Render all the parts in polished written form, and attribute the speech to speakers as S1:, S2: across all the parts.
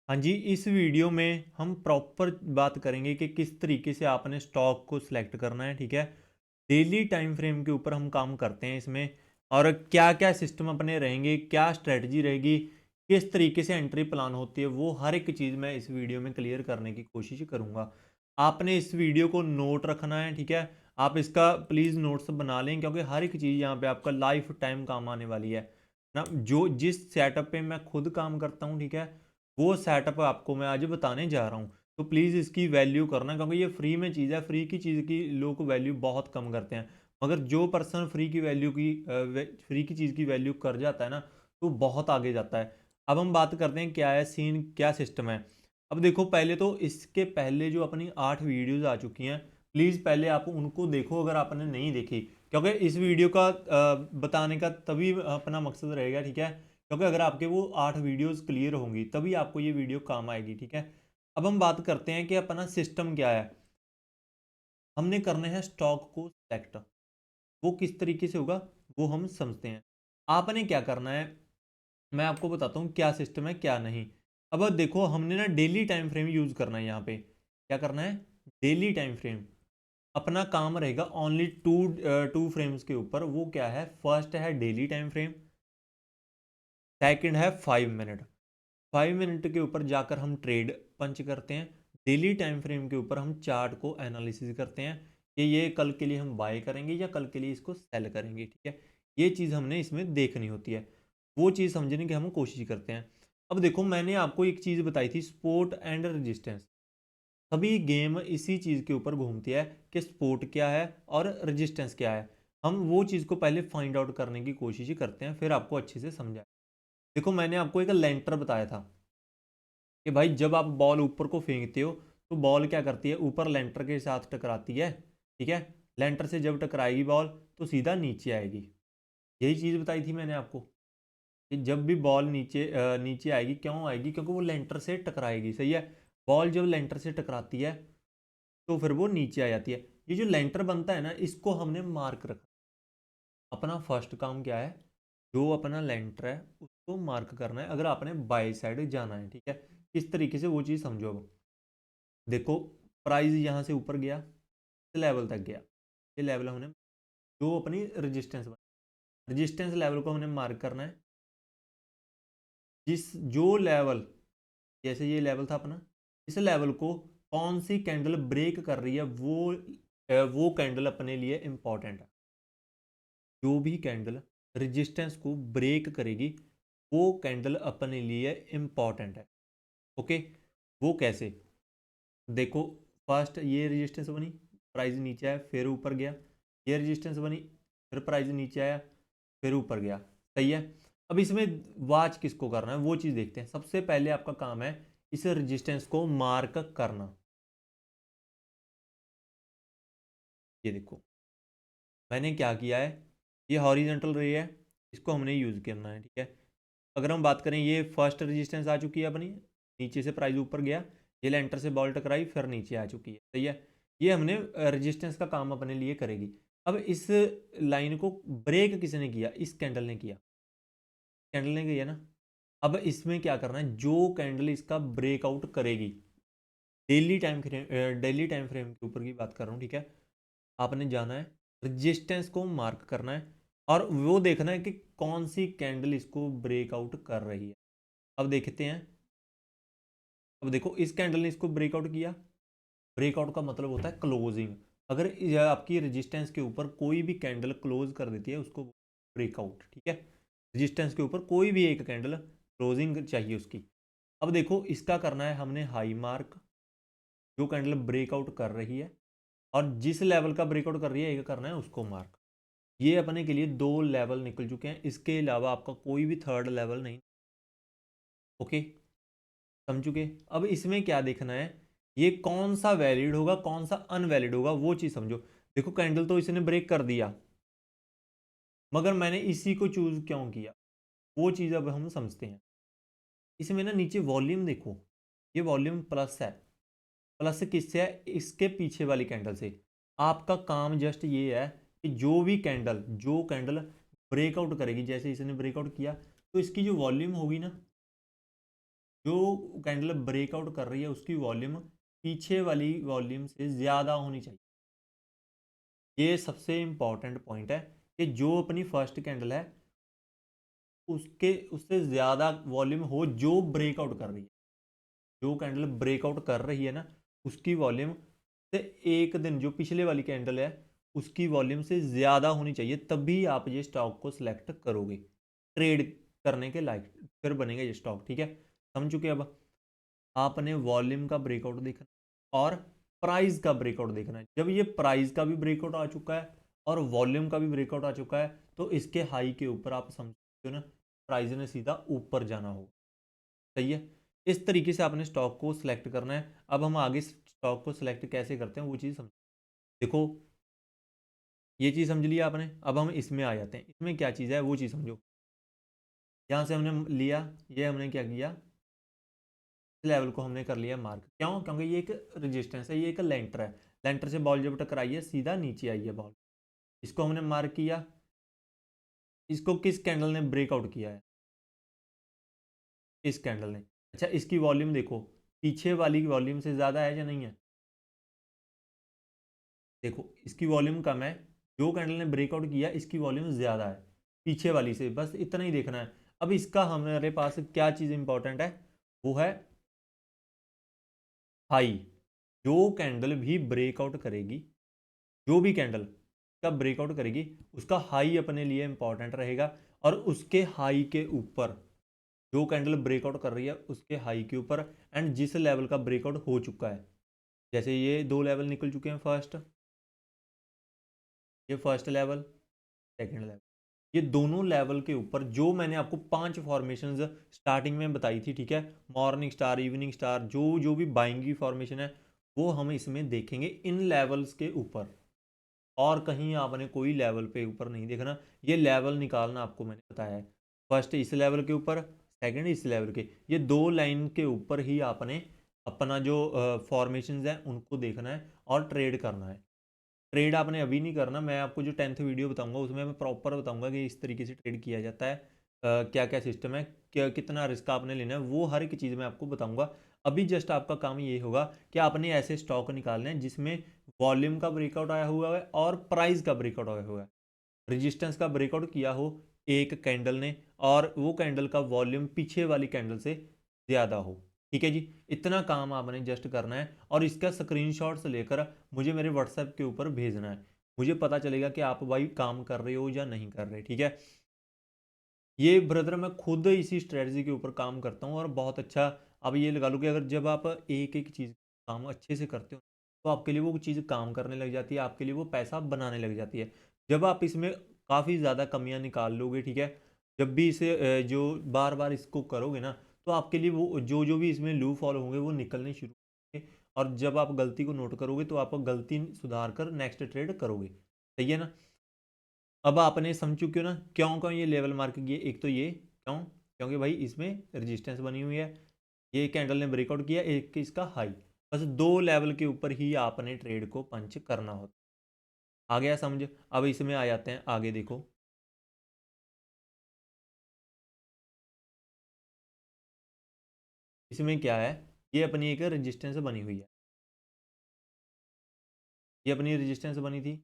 S1: हाँ जी, इस वीडियो में हम प्रॉपर बात करेंगे कि किस तरीके से आपने स्टॉक को सिलेक्ट करना है, ठीक है? डेली टाइम फ्रेम के ऊपर हम काम करते हैं इसमें और क्या-क्या सिस्टम अपने रहेंगे, क्या स्ट्रैटेजी रहेगी, किस तरीके से एंट्री प्लान होती है, वो हर एक चीज़ मैं इस वीडियो में क्लियर करने की कोशिश करूँगा। आपने इस वीडियो को नोट रखना है, ठीक है? आप इसका प्लीज़ नोट्स बना लें क्योंकि हर एक चीज़ यहाँ पे आपका लाइफ टाइम काम आने वाली है ना। जो जिस सेटअप पे मैं खुद काम करता हूँ, ठीक है? वो सेटअप आपको मैं आज बताने जा रहा हूँ। तो प्लीज़ इसकी वैल्यू करना क्योंकि ये फ्री में चीज़ है, फ्री की चीज़ की लोग वैल्यू बहुत कम करते हैं। मगर जो पर्सन फ्री की चीज़ की वैल्यू कर जाता है ना, तो बहुत आगे जाता है। अब हम बात करते हैं क्या है सीन, क्या सिस्टम है। अब देखो पहले तो इसके पहले जो अपनी 8 वीडियोज़ आ चुकी हैं, प्लीज़ पहले आप उनको देखो अगर आपने नहीं देखी। क्योंकि इस वीडियो का बताने का तभी अपना मकसद रहेगा, ठीक है? क्योंकि अगर आपके वो 8 वीडियोस क्लियर होंगी तभी आपको ये वीडियो काम आएगी, ठीक है? अब हम बात करते हैं कि अपना सिस्टम क्या है। हमने करने हैं स्टॉक को सेलेक्ट। वो किस तरीके से होगा वो हम समझते हैं। आपने क्या करना है मैं आपको बताता हूँ क्या सिस्टम है क्या नहीं। अब देखो हमने ना डेली टाइम फ्रेम यूज़ करना है यहाँ पे। क्या करना है? Daily time frame. अपना काम रहेगा ओनली टू फ्रेम्स के ऊपर। वो क्या है? फर्स्ट है डेली टाइम फ्रेम, सेकंड है 5 मिनट। 5 मिनट के ऊपर जाकर हम ट्रेड पंच करते हैं। डेली टाइम फ्रेम के ऊपर हम चार्ट को एनालिसिस करते हैं कि ये कल के लिए हम बाय करेंगे या कल के लिए इसको सेल करेंगे, ठीक है? ये चीज़ हमने इसमें देखनी होती है। वो चीज़ समझने की हम कोशिश करते हैं। अब देखो मैंने आपको एक चीज़ बताई थी, सपोर्ट एंड रेजिस्टेंस। सभी गेम इसी चीज़ के ऊपर घूमती है कि सपोर्ट क्या है और रेजिस्टेंस क्या है। हम वो चीज़ को पहले फाइंड आउट करने की कोशिश ही करते हैं, फिर आपको अच्छे से समझाए। देखो मैंने आपको एक लेंटर बताया था कि भाई जब आप बॉल ऊपर को फेंकते हो तो बॉल क्या करती है? ऊपर लेंटर के साथ टकराती है, ठीक है? लेंटर से जब टकराएगी बॉल तो सीधा नीचे आएगी। यही चीज़ बताई थी मैंने आपको कि जब भी बॉल नीचे आएगी, क्यों आएगी? क्योंकि वो लेंटर से टकराएगी, सही है? बॉल जब लेंटर से टकराती है तो फिर वो नीचे आ जाती है। ये जो लेंटर बनता है ना, इसको हमने मार्क रखा। अपना फर्स्ट काम क्या है? जो अपना लेंटर है उसको मार्क करना है अगर आपने बाई साइड जाना है, ठीक है? किस तरीके से वो चीज़ समझो। अब देखो प्राइस यहाँ से ऊपर गया, इस लेवल तक गया। ये लेवल हमने जो अपनी रजिस्टेंस लेवल को हमने मार्क करना है। जिस जो लेवल, जैसे ये लेवल था अपना, इस लेवल को कौन सी कैंडल ब्रेक कर रही है वो कैंडल अपने लिए इंपॉर्टेंट है। जो भी कैंडल रेजिस्टेंस को ब्रेक करेगी वो कैंडल अपने लिए इंपॉर्टेंट है। ओके, वो कैसे? देखो फर्स्ट ये रेजिस्टेंस बनी, प्राइस नीचे आया फिर ऊपर गया। ये रेजिस्टेंस बनी, फिर प्राइस नीचे आया फिर ऊपर गया, सही है? अब इसमें वॉच किसको करना है वो चीज़ देखते हैं। सबसे पहले आपका काम है इस रेजिस्टेंस को मार्क करना। ये देखो मैंने क्या किया है, ये हॉरिजेंटल रे है, इसको हमने यूज़ करना है, ठीक है? अगर हम बात करें ये फर्स्ट रेजिस्टेंस आ चुकी है अपनी, नीचे से प्राइस ऊपर गया, ये लेंटर से बॉल टकराई फिर नीचे आ चुकी है, सही है? ये हमने रेजिस्टेंस का काम अपने लिए करेगी। अब इस लाइन को ब्रेक किसने किया? इस कैंडल ने किया, कैंडल ने किया ना। अब इसमें क्या करना है? जो कैंडल इसका ब्रेकआउट करेगी, डेली टाइम फ्रेम के ऊपर की बात कर रहा हूँ, ठीक है? आपने जाना है, रेजिस्टेंस को मार्क करना है और वो देखना है कि कौन सी कैंडल इसको ब्रेकआउट कर रही है। अब देखते हैं। अब देखो इस कैंडल ने इसको ब्रेकआउट किया। ब्रेकआउट का मतलब होता है क्लोजिंग। अगर आपकी रेजिस्टेंस के ऊपर कोई भी कैंडल क्लोज कर देती है उसको ब्रेकआउट, ठीक है? रेजिस्टेंस के ऊपर कोई भी एक कैंडल क्लोजिंग चाहिए उसकी। अब देखो इसका करना है हमने हाई मार्क, जो कैंडल ब्रेकआउट कर रही है, और जिस लेवल का ब्रेकआउट कर रही है एक करना है उसको मार्क। ये अपने के लिए 2 लेवल निकल चुके हैं, इसके अलावा आपका कोई भी थर्ड लेवल नहीं। ओके, समझ चुके? अब इसमें क्या देखना है, ये कौन सा वैलिड होगा कौन सा अनवैलिड होगा वो चीज़ समझो। देखो कैंडल तो इसने ब्रेक कर दिया, मगर मैंने इसी को चूज़ क्यों किया वो चीज़ अब हम समझते हैं। इसमें ना नीचे वॉल्यूम देखो, ये वॉल्यूम प्लस है। प्लस किससे है? इसके पीछे वाली कैंडल से। आपका काम जस्ट ये है कि जो कैंडल ब्रेकआउट करेगी, जैसे इसने ब्रेकआउट किया तो इसकी जो वॉल्यूम होगी ना, जो कैंडल ब्रेकआउट कर रही है उसकी वॉल्यूम पीछे वाली वॉल्यूम से ज़्यादा होनी चाहिए। ये सबसे इम्पॉर्टेंट पॉइंट है कि जो अपनी फर्स्ट कैंडल है उसके उससे ज़्यादा वॉल्यूम हो जो ब्रेकआउट कर रही है। जो कैंडल ब्रेकआउट कर रही है ना उसकी वॉल्यूम से एक दिन जो पिछले वाली कैंडल है उसकी वॉल्यूम से ज़्यादा होनी चाहिए, तभी आप ये स्टॉक को सिलेक्ट करोगे ट्रेड करने के लायक, फिर बनेगा ये स्टॉक। ठीक है, समझ चुके अब आपने वॉल्यूम का ब्रेकआउट देखना और प्राइस का ब्रेकआउट देखना है। जब ये प्राइस का भी ब्रेकआउट आ चुका है और वॉल्यूम का भी ब्रेकआउट आ चुका है तो इसके हाई के ऊपर आप समझ सकते हो ना प्राइस ने सीधा ऊपर जाना होगा। सही है, इस तरीके से आपने स्टॉक को सिलेक्ट करना है। अब हम आगे स्टॉक को सिलेक्ट कैसे करते हैं वो चीज़ समझ। देखो ये चीज़ समझ लिया आपने, अब हम इसमें आ जाते हैं। इसमें क्या चीज़ है वो चीज़ समझो। यहाँ से हमने लिया, ये हमने क्या किया, इस लेवल को हमने कर लिया मार्क। क्यों? क्योंकि ये एक रेजिस्टेंस है, ये एक लेंटर है। लेंटर से बॉल जब टकराई है सीधा नीचे आई है बॉल, इसको हमने मार्क किया। इसको किस कैंडल ने ब्रेकआउट किया है? इस कैंडल ने। अच्छा, इसकी वॉल्यूम देखो, पीछे वाली वॉल्यूम से ज़्यादा है या नहीं है? देखो इसकी वॉल्यूम कम है, जो कैंडल ने ब्रेकआउट किया इसकी वॉल्यूम ज़्यादा है पीछे वाली से, बस इतना ही देखना है। अब इसका हमारे पास क्या चीज़ इंपॉर्टेंट है, वो है हाई। जो कैंडल भी ब्रेकआउट करेगी, जो भी कैंडल का ब्रेकआउट करेगी उसका हाई अपने लिए इंपॉर्टेंट रहेगा। और उसके हाई के ऊपर जो कैंडल ब्रेकआउट कर रही है उसके हाई के ऊपर एंड जिस लेवल का ब्रेकआउट हो चुका है, जैसे ये दो लेवल निकल चुके हैं, ये फर्स्ट लेवल, सेकंड लेवल, ये दोनों लेवल के ऊपर जो मैंने आपको 5 फॉर्मेशंस स्टार्टिंग में बताई थी, ठीक है, मॉर्निंग स्टार, इवनिंग स्टार, जो जो भी बाइंग की फॉर्मेशन है वो हम इसमें देखेंगे इन लेवल्स के ऊपर, और कहीं आपने कोई लेवल पे ऊपर नहीं देखना। ये लेवल निकालना आपको मैंने बताया है, फर्स्ट इस लेवल के ऊपर, सेकंड इस लेवल के, ये दो लाइन के ऊपर ही आपने अपना जो फॉर्मेशंस है उनको देखना है और ट्रेड करना है। ट्रेड आपने अभी नहीं करना, मैं आपको जो 10th वीडियो बताऊंगा उसमें मैं प्रॉपर बताऊंगा कि इस तरीके से ट्रेड किया जाता है, क्या क्या सिस्टम है, क्या कितना रिस्क आपने लेना है, वो हर एक चीज़ मैं आपको बताऊंगा। अभी जस्ट आपका काम ये होगा कि आपने ऐसे स्टॉक निकालने हैं जिसमें वॉल्यूम का ब्रेकआउट आया हुआ है और प्राइस का ब्रेकआउट आया हुआ है, रेजिस्टेंस का ब्रेकआउट किया हो एक कैंडल ने और वो कैंडल का वॉल्यूम पीछे वाली कैंडल से ज़्यादा हो। ठीक है जी, इतना काम आपने जस्ट करना है और इसका स्क्रीनशॉट्स लेकर मुझे मेरे व्हाट्सएप के ऊपर भेजना है। मुझे पता चलेगा कि आप भाई काम कर रहे हो या नहीं कर रहे। ठीक है, ये ब्रदर मैं खुद इसी स्ट्रेटजी के ऊपर काम करता हूँ और बहुत अच्छा। अब ये लगा लो कि अगर जब आप एक एक चीज़ काम अच्छे से करते हो तो आपके लिए वो चीज़ काम करने लग जाती है, आपके लिए वो पैसा बनाने लग जाती है। जब आप इसमें काफ़ी ज़्यादा कमियां निकाल लोगे, ठीक है, जब भी इसे जो बार बार इसको करोगे ना तो आपके लिए वो जो जो भी इसमें लूप फॉलो होंगे वो निकलने शुरू होंगे, और जब आप गलती को नोट करोगे तो आप गलती सुधार कर नेक्स्ट ट्रेड करोगे। सही है ना? अब आपने समझ चुके हो ना क्यों क्यों ये लेवल मार्क किए। एक तो ये क्यों, क्योंकि भाई इसमें रेजिस्टेंस बनी हुई है, ये कैंडल ने ब्रेकआउट किया, एक इसका हाई, बस दो लेवल के ऊपर ही आपने ट्रेड को पंच करना होता। आ गया समझ? अब इसमें आ जाते हैं आगे, देखो इसमें क्या है, ये अपनी एक रेजिस्टेंस बनी हुई है, ये अपनी रेजिस्टेंस बनी थी,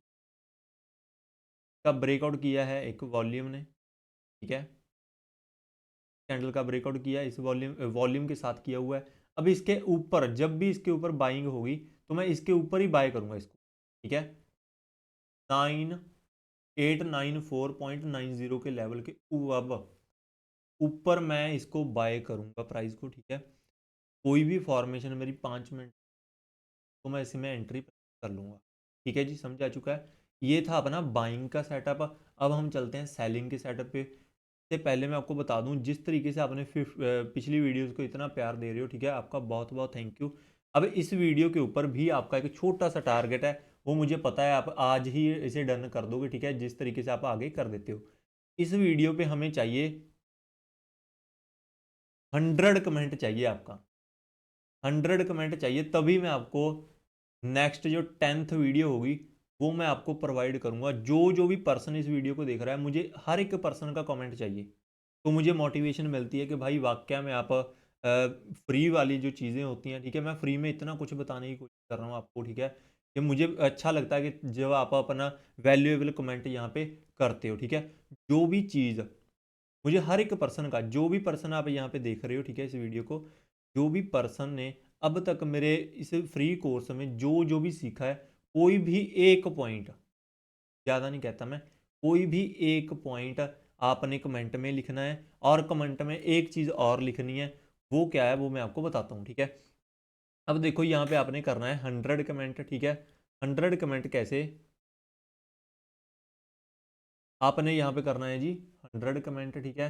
S1: का ब्रेकआउट किया है एक वॉल्यूम ने, ठीक है, कैंडल का ब्रेकआउट किया इस वॉल्यूम वॉल्यूम के साथ किया हुआ है। अब इसके ऊपर जब भी इसके ऊपर बाइंग होगी तो मैं इसके ऊपर ही बाय करूंगा इसको। ठीक है, 9894.90 के लेवल के अब ऊपर मैं इसको बाय करूंगा प्राइस को। ठीक है, कोई भी फॉर्मेशन मेरी 5 मिनट तो मैं इसमें एंट्री कर लूंगा। ठीक है जी, समझ आ चुका है? ये था अपना बाइंग का सेटअप। अब हम चलते हैं सेलिंग के सेटअप पे। से पहले मैं आपको बता दूं, जिस तरीके से आपने पिछली वीडियोस को इतना प्यार दे रहे हो, ठीक है, आपका बहुत बहुत थैंक यू। अब इस वीडियो के ऊपर भी आपका एक छोटा सा टारगेट है, वो मुझे पता है आप आज ही इसे डन कर दोगे। ठीक है, जिस तरीके से आप आगे कर देते हो। इस वीडियो पे हमें चाहिए 100 कमेंट चाहिए आपका, 100 कमेंट चाहिए, तभी मैं आपको नेक्स्ट जो 10th वीडियो होगी वो मैं आपको प्रोवाइड करूंगा। जो जो भी पर्सन इस वीडियो को देख रहा है, मुझे हर एक पर्सन का कमेंट चाहिए, तो मुझे मोटिवेशन मिलती है कि भाई वाकया में आप फ्री वाली जो चीज़ें होती हैं, ठीक है, मैं फ्री में इतना कुछ बताने की कोशिश कर रहा हूँ आपको, ठीक है, कि मुझे अच्छा लगता है कि जब आप अपना वैल्यूएबल कमेंट यहाँ पे करते हो, ठीक है, जो भी चीज़ मुझे हर एक पर्सन का, जो भी पर्सन आप यहाँ पे देख रहे हो, ठीक है, इस वीडियो को, जो भी पर्सन ने अब तक मेरे इस फ्री कोर्स में जो जो भी सीखा है, कोई भी एक पॉइंट, ज़्यादा नहीं कहता मैं, कोई भी एक पॉइंट आपने कमेंट में लिखना है, और कमेंट में एक चीज़ और लिखनी है। वो क्या है वो मैं आपको बताता हूँ, ठीक है। अब देखो यहाँ पे आपने करना है 100 कमेंट, ठीक है। 100 कमेंट कैसे, आपने यहाँ पे करना है जी 100 कमेंट, ठीक है।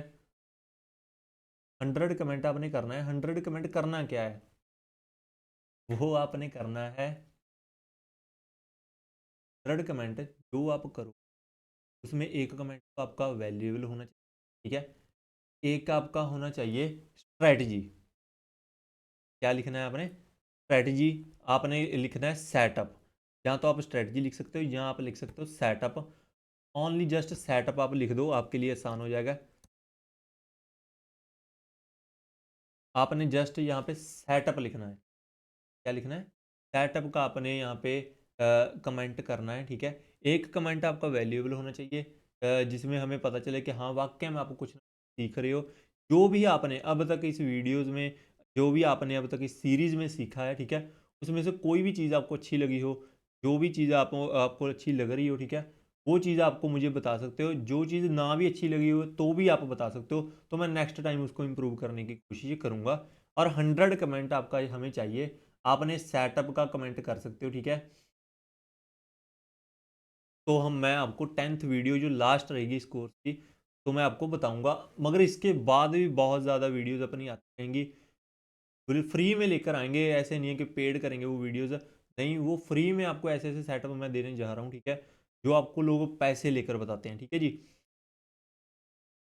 S1: 100 कमेंट आपने करना है। 100 कमेंट करना क्या है, वो आपने करना है 100 कमेंट जो आप करो उसमें एक कमेंट तो आपका वैल्यूएबल होना चाहिए, ठीक है। एक आपका होना चाहिए स्ट्रैटेजी। क्या लिखना है आपने, स्ट्रैटेजी। आपने लिखना है सेटअप। यहाँ तो आप स्ट्रैटेजी लिख सकते हो, यहाँ आप लिख सकते हो सेटअप। ओनली जस्ट सेटअप आप लिख दो, आपके लिए आसान हो जाएगा। आपने जस्ट यहाँ पे सेटअप लिखना है। क्या लिखना है, सेटअप का आपने यहाँ पे कमेंट करना है, ठीक है। एक कमेंट आपका वैल्यूएबल होना चाहिए, जिसमें हमें पता चले कि हाँ वाकई में आपको कुछ सीख रहे हो। जो भी आपने अब तक इस वीडियोस में, जो भी आपने अब तक इस सीरीज़ में सीखा है, ठीक है, उसमें से कोई भी चीज़ आपको अच्छी लगी हो, जो भी चीज़ आपको अच्छी लग रही हो, ठीक है, वो चीज़ आपको मुझे बता सकते हो। जो चीज़ ना भी अच्छी लगी हो तो भी आप बता सकते हो, तो मैं नेक्स्ट टाइम उसको इम्प्रूव करने की कोशिश करूँगा। और 100 कमेंट आपका हमें चाहिए। आपने सेटअप का कमेंट कर सकते हो, ठीक है। तो मैं आपको 10th वीडियो जो लास्ट रहेगी इस कोर्स की, तो मैं आपको बताऊंगा। मगर इसके बाद भी बहुत ज़्यादा वीडियोस अपनी आती रहेंगी, फ्री में लेकर आएंगे। ऐसे नहीं है कि पेड करेंगे वो वीडियोस, नहीं, वो फ्री में आपको ऐसे ऐसे सेटअप मैं देने जा रहा हूँ, ठीक है, जो आपको लोग पैसे लेकर बताते हैं, ठीक है जी।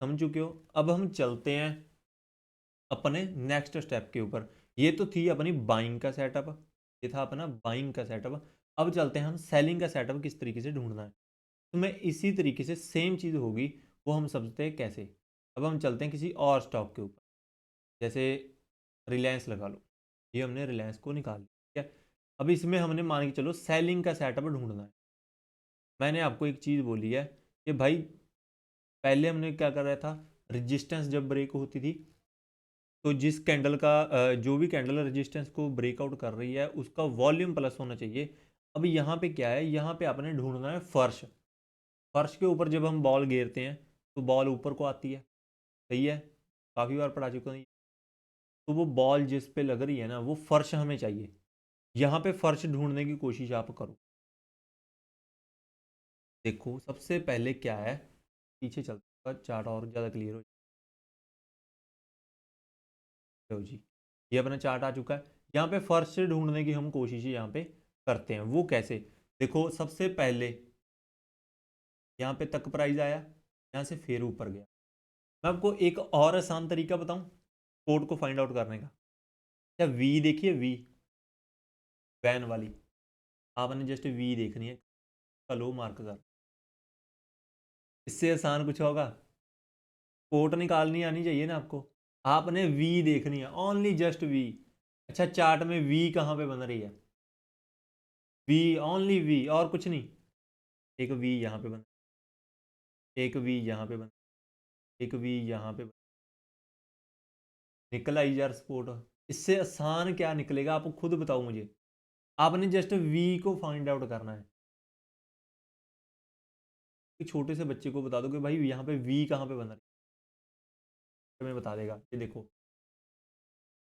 S1: समझ चुके हो। अब हम चलते हैं अपने नेक्स्ट स्टेप के ऊपर। ये तो थी अपनी बाइंग का सेटअप, ये था अपना बाइंग का सेटअप। अब चलते हैं हम सेलिंग का सेटअप किस तरीके से ढूंढना है। तो मैं इसी तरीके से सेम चीज़ होगी, वो हम समझते हैं कैसे। अब हम चलते हैं किसी और स्टॉक के ऊपर, जैसे रिलायंस लगा लो। ये हमने रिलायंस को निकाल लिया, ठीक है। अब इसमें हमने मान के चलो सेलिंग का सेटअप ढूंढना है। मैंने आपको एक चीज़ बोली है कि भाई पहले हमने क्या कर रहा था, रेजिस्टेंस जब ब्रेक होती थी, तो जिस कैंडल का जो भी कैंडल रेजिस्टेंस को ब्रेकआउट कर रही है उसका वॉल्यूम प्लस होना चाहिए। अब यहाँ पे क्या है, यहाँ पे आपने ढूंढना है फर्श। फर्श के ऊपर जब हम बॉल घेरते हैं तो बॉल ऊपर को आती है, सही है, काफ़ी बार पढ़ा चुका हूँ। तो वो बॉल जिस पे लग रही है ना, वो फर्श हमें चाहिए। यहाँ पे फर्श ढूंढने की कोशिश आप करो। देखो सबसे पहले क्या है, पीछे चलता चार्ट और ज़्यादा क्लियर हो जाओ जी। ये अपना चार्ट आ चुका है। यहाँ पे फर्श ढूंढने की हम कोशिश यहाँ पे करते हैं। वो कैसे, देखो सबसे पहले यहाँ पे तक प्राइस आया, यहाँ से फिर ऊपर गया। मैं आपको एक और आसान तरीका बताऊँ कोड को फाइंड आउट करने का। क्या वी देखिए, वी वैन वाली, आपने जस्ट वी देखनी है, लो मार्क कर। इससे आसान कुछ होगा, कोट निकालनी आनी चाहिए ना आपको। आपने वी देखनी है, ओनली जस्ट वी। अच्छा चार्ट में वी कहाँ पे बन रही है, वी, ओनली वी, और कुछ नहीं। एक वी यहाँ पे बन, एक वी यहाँ पे बन, एक वी यहाँ पे बन, निकल आई यार स्पोर्ट। इससे आसान क्या निकलेगा, आप खुद बताओ मुझे। आपने जस्ट वी को फाइंड आउट करना है। कि छोटे से बच्चे को बता दो कि भाई यहाँ पे वी कहाँ पे बन रही है, हमें बता देगा। ये देखो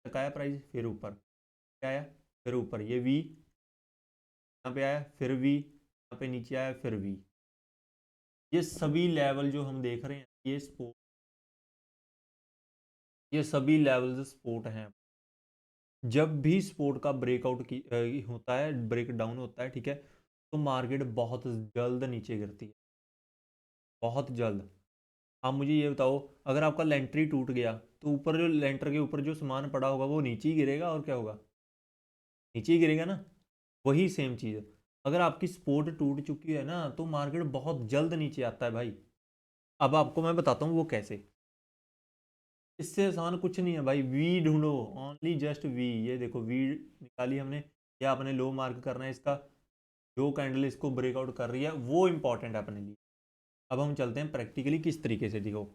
S1: तक आया प्राइस, फिर ऊपर क्या आया, फिर ऊपर ये वी, यहाँ पे आया फिर वी, यहाँ पे नीचे आया फिर वी। ये सभी लेवल जो हम देख रहे हैं, ये स्पोर्ट, ये सभी लेवल्स स्पोर्ट हैं। जब भी स्पोर्ट का ब्रेकआउट की होता है, ब्रेक डाउन होता है, ठीक है, तो मार्केट बहुत जल्द नीचे गिरती है, बहुत जल्द। आप मुझे ये बताओ, अगर आपका लेंट्री टूट गया तो ऊपर जो लेंटर के ऊपर जो सामान पड़ा होगा वो नीचे ही गिरेगा, और क्या होगा, नीचे ही गिरेगा ना। वही सेम चीज़, अगर आपकी सपोर्ट टूट चुकी है ना तो मार्केट बहुत जल्द नीचे आता है भाई। अब आपको मैं बताता हूँ वो कैसे। इससे आसान कुछ नहीं है भाई, वी ढूंढो, ओनली जस्ट वी। ये देखो वी निकाली हमने, या अपने लो मार्क करना है इसका, जो कैंडल इसको ब्रेकआउट कर रही है वो इंपॉर्टेंट है अपने लिए। अब हम चलते हैं प्रैक्टिकली किस तरीके से, देखो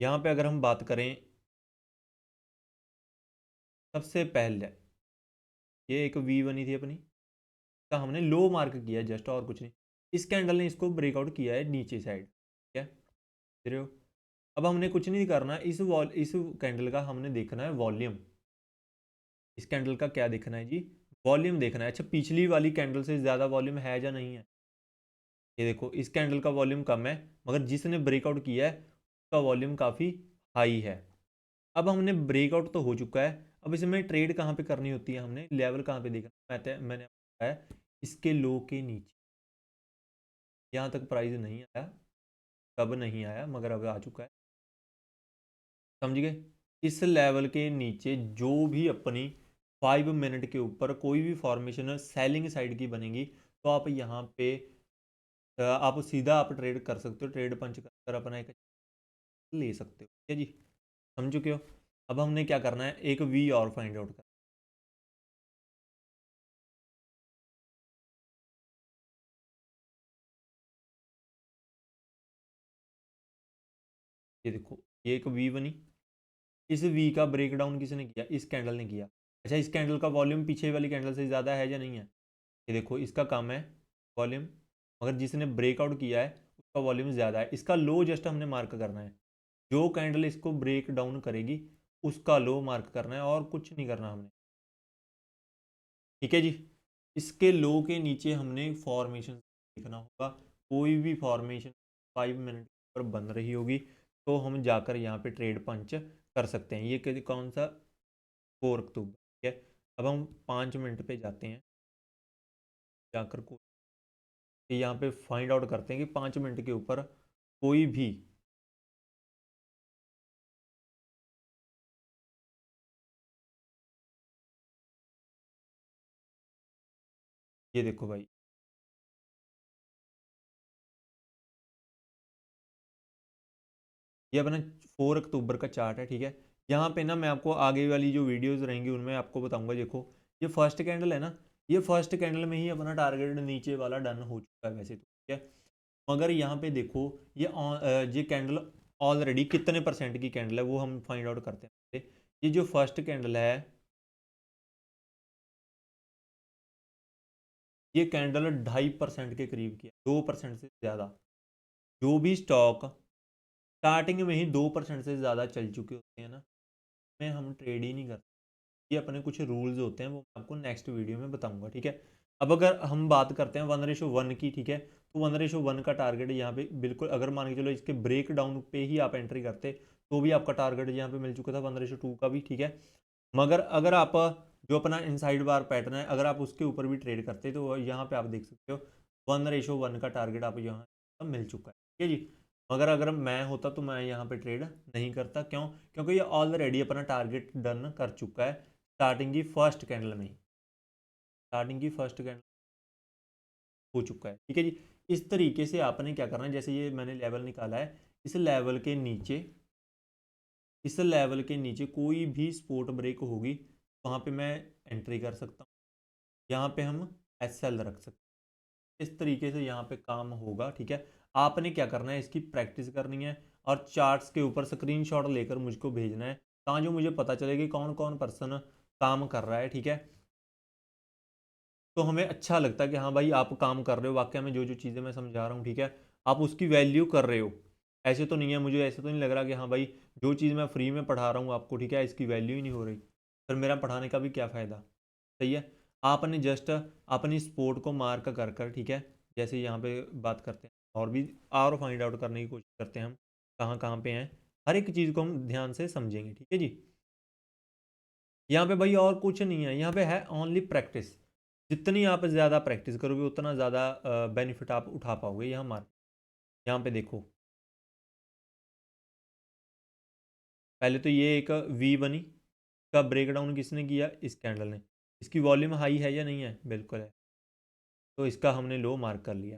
S1: यहाँ पे अगर हम बात करें, सबसे पहले ये एक वी बनी थी अपनी, का हमने लो मार्क किया जस्ट, और कुछ नहीं। इस कैंडल ने इसको ब्रेकआउट किया है नीचे साइड, ठीक है, देख रहे हो। अब हमने कुछ नहीं करना, इस कैंडल का हमने देखना है वॉल्यूम। इस कैंडल का क्या देखना है जी, वॉल्यूम देखना है। अच्छा, पिछली वाली कैंडल से ज़्यादा वॉल्यूम है या नहीं है। ये देखो इस कैंडल का वॉल्यूम कम है, मगर जिसने ब्रेकआउट किया है उसका वॉल्यूम काफ़ी हाई है। अब हमने ब्रेकआउट तो हो चुका है, अब इसमें ट्रेड कहाँ पे करनी होती है, हमने लेवल कहाँ पे देखना मैंने बताया इसके लो के नीचे। यहाँ तक प्राइस नहीं आया, कब नहीं आया, मगर अब आ चुका है, समझ गए। इस लेवल के नीचे जो भी अपनी 5 मिनट के ऊपर कोई भी फॉर्मेशन सेलिंग साइड की बनेगी, तो आप यहाँ पे आप सीधा आप ट्रेड कर सकते हो, ट्रेड पंच कर अपना एक ले सकते हो, ठीक है जी, समझ चुके हो। अब हमने क्या करना है, एक वी और फाइंड आउट करना। ये देखो ये एक वी बनी, इस वी का ब्रेक डाउन किसने किया, इस कैंडल ने किया। अच्छा, इस कैंडल का वॉल्यूम पीछे वाली कैंडल से ज़्यादा है या नहीं है। ये देखो इसका कम है वॉल्यूम, मगर जिसने ब्रेकआउट किया है उसका वॉल्यूम ज़्यादा है। इसका लो जस्ट हमने मार्क करना है, जो कैंडल इसको ब्रेक डाउन करेगी उसका लो मार्क करना है, और कुछ नहीं करना हमने, ठीक है जी। इसके लो के नीचे हमने फॉर्मेशन देखना होगा, कोई भी फॉर्मेशन 5 मिनट पर बन रही होगी तो हम जाकर यहाँ पे ट्रेड पंच कर सकते हैं। ये कौन सा, 4 अक्टूबर, ठीक है। अब हम 5 मिनट पे जाते हैं, जाकर को यहाँ पे फाइंड आउट करते हैं कि 5 मिनट के ऊपर कोई भी, ये देखो भाई, ये अपना 4 अक्टूबर का चार्ट है, ठीक है। यहाँ पे ना मैं आपको आगे वाली जो वीडियोस रहेंगी उनमें आपको बताऊंगा। देखो ये फर्स्ट कैंडल है ना, ये फर्स्ट कैंडल में ही अपना टारगेट नीचे वाला डन हो चुका है वैसे तो, ठीक है। मगर यहाँ पे देखो ये कैंडल ऑलरेडी कितने परसेंट की कैंडल है वो हम फाइंड आउट करते हैं। ये जो फर्स्ट कैंडल है, ये कैंडल 2.5% के करीब की है, 2% से ज़्यादा। जो भी स्टॉक स्टार्टिंग में ही 2% से ज़्यादा चल चुके होते हैं ना, में हम ट्रेड ही नहीं करते। ये अपने कुछ रूल्स होते हैं, वो मैं आपको नेक्स्ट वीडियो में बताऊंगा, ठीक है। अब अगर हम बात करते हैं 1:1 की, ठीक है, तो 1:1 का टारगेट यहाँ पे बिल्कुल, अगर मान के चलो इसके ब्रेक डाउन पे ही आप एंट्री करते तो भी आपका टारगेट यहाँ पे मिल चुका था 1:2 का भी, ठीक है। मगर अगर आप जो अपना इनसाइड बार पैटर्न है, अगर आप उसके ऊपर भी ट्रेड करते तो यहाँ पे आप देख सकते हो 1:1 का टारगेट आप यहाँ मिल चुका है, ठीक है जी। मगर अगर मैं होता तो मैं यहाँ पे ट्रेड नहीं करता, क्यों, क्योंकि ये ऑलरेडी अपना टारगेट डन कर चुका है स्टार्टिंग की फर्स्ट कैंडल में ही, स्टार्टिंग की फर्स्ट कैंडल हो चुका है, ठीक है जी। इस तरीके से आपने क्या करना है, जैसे ये मैंने लेवल निकाला है, इस लेवल के नीचे, इस लेवल के नीचे कोई भी स्पोर्ट ब्रेक होगी वहाँ पे मैं एंट्री कर सकता हूँ, यहाँ पे हम SL रख सकते हैं। इस तरीके से यहाँ पे काम होगा, ठीक है। आपने क्या करना है, इसकी प्रैक्टिस करनी है और चार्ट्स के ऊपर स्क्रीनशॉट लेकर मुझको भेजना है, ताकि जो मुझे पता चले कि कौन कौन पर्सन काम कर रहा है, ठीक है। तो हमें अच्छा लगता है कि हाँ भाई आप काम कर रहे हो वाकई में, जो जो चीज़ें मैं समझा रहा हूँ, ठीक है, आप उसकी वैल्यू कर रहे हो। ऐसे तो नहीं है, मुझे ऐसे तो नहीं लग रहा कि हाँ भाई जो चीज़ मैं फ्री में पढ़ा रहा हूँ आपको, ठीक है, इसकी वैल्यू ही नहीं हो रही, फिर मेरा पढ़ाने का भी क्या फ़ायदा। सही है। आपने जस्ट अपनी स्पोर्ट को मार्क कर कर, ठीक है, जैसे यहाँ पे बात करते हैं और भी और फाइंड आउट करने की कोशिश करते हैं हम कहाँ कहाँ पे हैं, हर एक चीज़ को हम ध्यान से समझेंगे, ठीक है जी। यहाँ पे भाई और कुछ नहीं है, यहाँ पे है ओनली प्रैक्टिस। जितनी आप ज़्यादा प्रैक्टिस करोगे उतना ज़्यादा बेनिफिट आप उठा पाओगे। यहाँ मार, यहाँ पे देखो, पहले तो ये एक वी बनी, का ब्रेक डाउन किसने किया, इस कैंडल ने। इसकी वॉल्यूम हाई है या नहीं है, बिल्कुल है, तो इसका हमने लो मार्क कर लिया।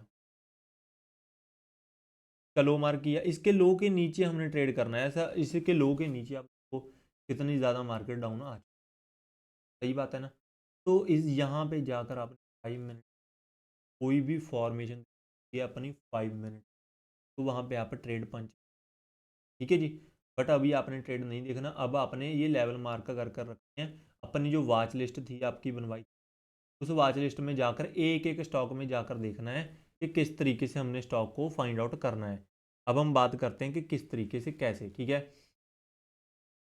S1: इसका लो मार्क किया, इसके लो के नीचे हमने ट्रेड करना है। ऐसा इसके लो के नीचे आपको कितनी ज़्यादा मार्केट डाउन आ, सही बात है ना। तो इस यहाँ पे जाकर आपने 5 मिनट कोई भी फॉर्मेशन ये अपनी 5 मिनट, तो वहाँ पे आप ट्रेड पंच, ठीक है जी। बट अभी आपने ट्रेड नहीं देखना, अब आपने ये लेवल मार्क कर रखे हैं। अपनी जो वॉच लिस्ट थी आपकी बनवाई, उस वॉच लिस्ट में जाकर एक एक स्टॉक में जाकर देखना है कि किस तरीके से हमने स्टॉक को फाइंड आउट करना है। अब हम बात करते हैं कि किस तरीके से कैसे, ठीक है।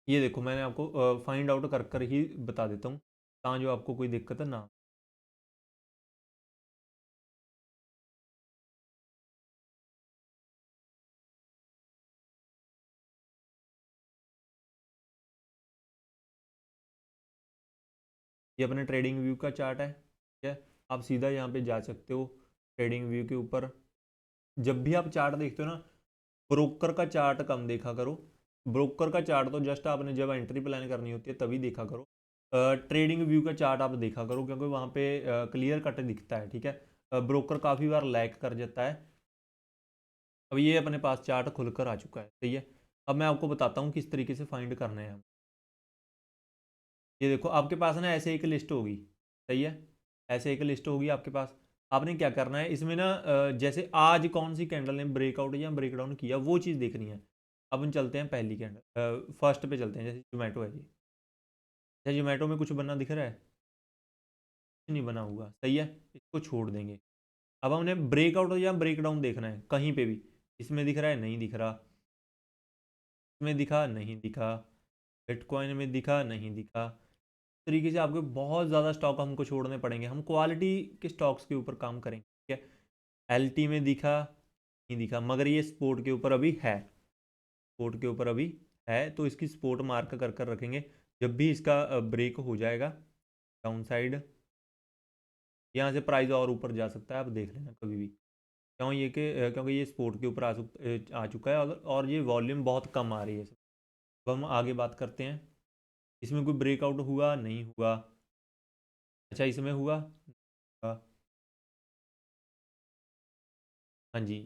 S1: ये देखो मैंने आपको फाइंड आउट कर ही बता देता हूँ, ताकि जो आपको कोई दिक्कत ना। ये अपने ट्रेडिंग व्यू का चार्ट है, ठीक है। आप सीधा यहाँ पे जा सकते हो ट्रेडिंग व्यू के ऊपर। जब भी आप चार्ट देखते हो ना, ब्रोकर का चार्ट कम देखा करो। ब्रोकर का चार्ट तो जस्ट आपने जब एंट्री प्लान करनी होती है तभी देखा करो। ट्रेडिंग व्यू का चार्ट आप देखा करो, क्योंकि वहाँ पे क्लियर कट दिखता है, ठीक है। ब्रोकर काफ़ी बार लैग कर जाता है। अब ये अपने पास चार्ट खुलकर आ चुका है, सही है। अब मैं आपको बताता हूँ किस तरीके से फाइंड करना है हम। ये देखो आपके पास ना ऐसे एक लिस्ट होगी, सही है। ऐसे एक लिस्ट होगी आपके पास। आपने क्या करना है इसमें ना, जैसे आज कौन सी कैंडल ने ब्रेकआउट या ब्रेकडाउन किया वो चीज़ देखनी है। अब हम चलते हैं पहली कैंडल, फर्स्ट पे चलते हैं, जैसे जोमेटो है जी। जैसे जोमेटो में कुछ बनना दिख रहा है? कुछ नहीं बना हुआ, सही है। इसको छोड़ देंगे। अब हमने ब्रेकआउट या ब्रेकडाउन देखना है कहीं पे भी। इसमें दिख रहा है? नहीं दिख रहा। इसमें दिखा? नहीं दिखा। बिटकॉइन में दिखा? नहीं दिखा। तरीके से आपके बहुत ज़्यादा स्टॉक हमको छोड़ने पड़ेंगे, हम क्वालिटी के स्टॉक्स के ऊपर काम करेंगे, ठीक है। एलटी में दिखा? नहीं दिखा, मगर ये स्पोर्ट के ऊपर अभी है। स्पोर्ट के ऊपर अभी है, तो इसकी स्पोर्ट मार्क कर रखेंगे। जब भी इसका ब्रेक हो जाएगा डाउन साइड, यहाँ से प्राइस और ऊपर जा सकता है, आप देख लेना कभी भी। क्यों ये कि क्योंकि ये स्पोर्ट के ऊपर आ चुका है, और ये वॉल्यूम बहुत कम आ रही है। अब हम आगे बात करते हैं, इसमें कोई ब्रेकआउट हुआ? नहीं हुआ। अच्छा इसमें हुआ? हुआ। हाँ जी।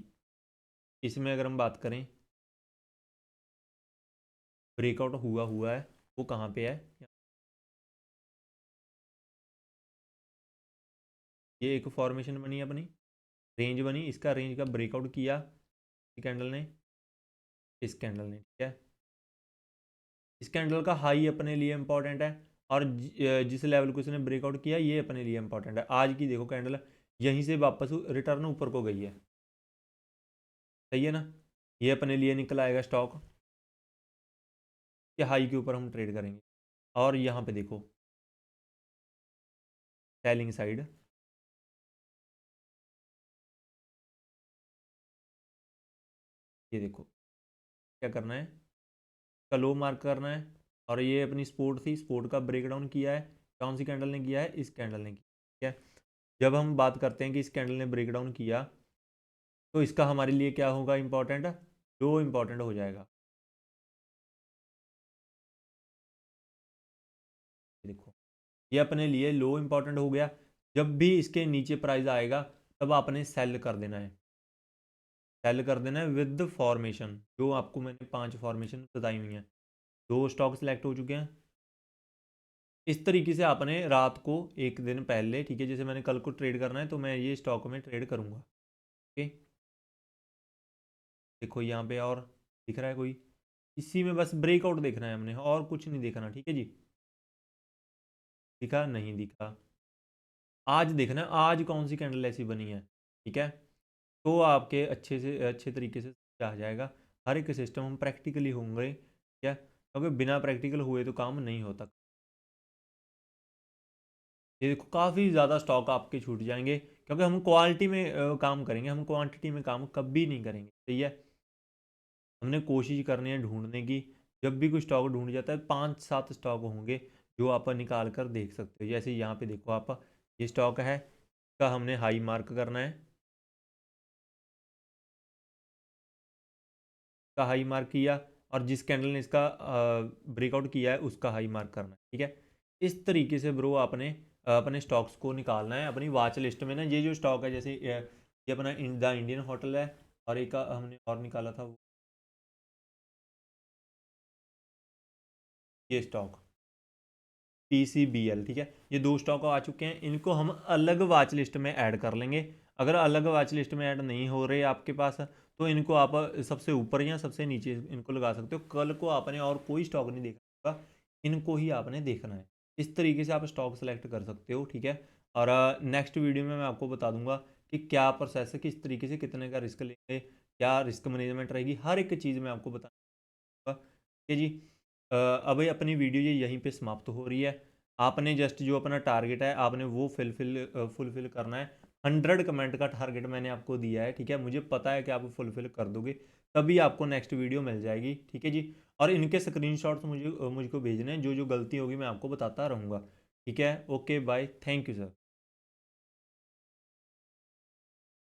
S1: इसमें अगर हम बात करें, ब्रेकआउट हुआ हुआ है, वो कहाँ पे है? ये एक फॉर्मेशन बनी अपनी, रेंज बनी, इसका रेंज का ब्रेकआउट किया इस कैंडल ने, इस कैंडल ने, ठीक है। इस कैंडल का हाई अपने लिए इंपॉर्टेंट है, और जिस लेवल को इसने ब्रेकआउट किया ये अपने लिए इंपॉर्टेंट है। आज की देखो कैंडल यहीं से वापस रिटर्न ऊपर को गई है, सही है ना। ये अपने लिए निकल आएगा स्टॉक के हाई के ऊपर हम ट्रेड करेंगे। और यहाँ पे देखो सेलिंग साइड, ये देखो क्या करना है, का लो मार्क करना है। और ये अपनी स्पोर्ट थी, स्पोर्ट का ब्रेकडाउन किया है। कौन सी कैंडल ने किया है? इस कैंडल ने किया, ठीक है। जब हम बात करते हैं कि इस कैंडल ने ब्रेकडाउन किया, तो इसका हमारे लिए क्या होगा इंपॉर्टेंट? लो इंपॉर्टेंट हो जाएगा। देखो ये अपने लिए लो इंपॉर्टेंट हो गया। जब भी इसके नीचे प्राइस आएगा तब आपने सेल कर देना है। सेल कर देना है विद फॉर्मेशन, जो आपको मैंने 5 फॉर्मेशन बताई हुई हैं। 2 स्टॉक सिलेक्ट हो चुके हैं। इस तरीके से आपने रात को एक दिन पहले, ठीक है, जैसे मैंने कल को ट्रेड करना है तो मैं ये स्टॉक में ट्रेड करूँगा, ओके। देखो यहाँ पे और दिख रहा है कोई? इसी में बस ब्रेकआउट देखना है हमने, और कुछ नहीं देखना, ठीक है जी। दिखा? नहीं दिखा। आज देखना है आज कौन सी कैंडल ऐसी बनी है, ठीक है। तो आपके अच्छे से अच्छे तरीके से आ जाएगा। हर एक सिस्टम हम प्रैक्टिकली होंगे, क्या, क्योंकि बिना प्रैक्टिकल हुए तो काम नहीं होता। ये देखो काफ़ी ज़्यादा स्टॉक आपके छूट जाएंगे, क्योंकि हम क्वालिटी में काम करेंगे, हम क्वांटिटी में काम कभी नहीं करेंगे, सही है। हमने कोशिश करनी है ढूंढने की। जब भी कोई स्टॉक ढूंढ जाता है 5-7 स्टॉक होंगे जो आप निकाल कर देख सकते हो। जैसे यहाँ पे देखो आप, ये स्टॉक है, इसका हमने हाई मार्क करना है, का हाई मार्क किया, और जिस कैंडल ने इसका ब्रेकआउट किया है उसका हाई मार्क करना है, ठीक है। इस तरीके से ब्रो आपने अपने स्टॉक्स को निकालना है अपनी वॉच लिस्ट में ना। ये जो स्टॉक है, जैसे ये अपना द इंडियन होटल है, और एक हमने और निकाला था, ये स्टॉक PCBL, ठीक है। ये 2 स्टॉक आ चुके हैं, इनको हम अलग वॉच लिस्ट में ऐड कर लेंगे। अगर अलग वॉच लिस्ट में ऐड नहीं हो रहे आपके पास, तो इनको आप सबसे ऊपर या सबसे नीचे इनको लगा सकते हो। कल को आपने और कोई स्टॉक नहीं देखना होगा, इनको ही आपने देखना है। इस तरीके से आप स्टॉक सेलेक्ट कर सकते हो, ठीक है। और नेक्स्ट वीडियो में मैं आपको बता दूंगा कि क्या प्रोसेस है, किस तरीके से कितने का रिस्क लेंगे, क्या रिस्क मैनेजमेंट रहेगी, हर एक चीज़ मैं आपको बताऊंगा, ठीक है जी। अब ये अपनी वीडियो ये यहीं पे समाप्त हो रही है। आपने जस्ट जो अपना टारगेट है आपने वो फुलफिल करना है। 100 कमेंट का टारगेट मैंने आपको दिया है, ठीक है। मुझे पता है कि आप फुलफिल कर दोगे, तभी आपको नेक्स्ट वीडियो मिल जाएगी, ठीक है जी। और इनके स्क्रीनशॉट्स मुझको भेजने हैं, जो जो गलती होगी मैं आपको बताता रहूँगा, ठीक है। Okay bye, thank you sir.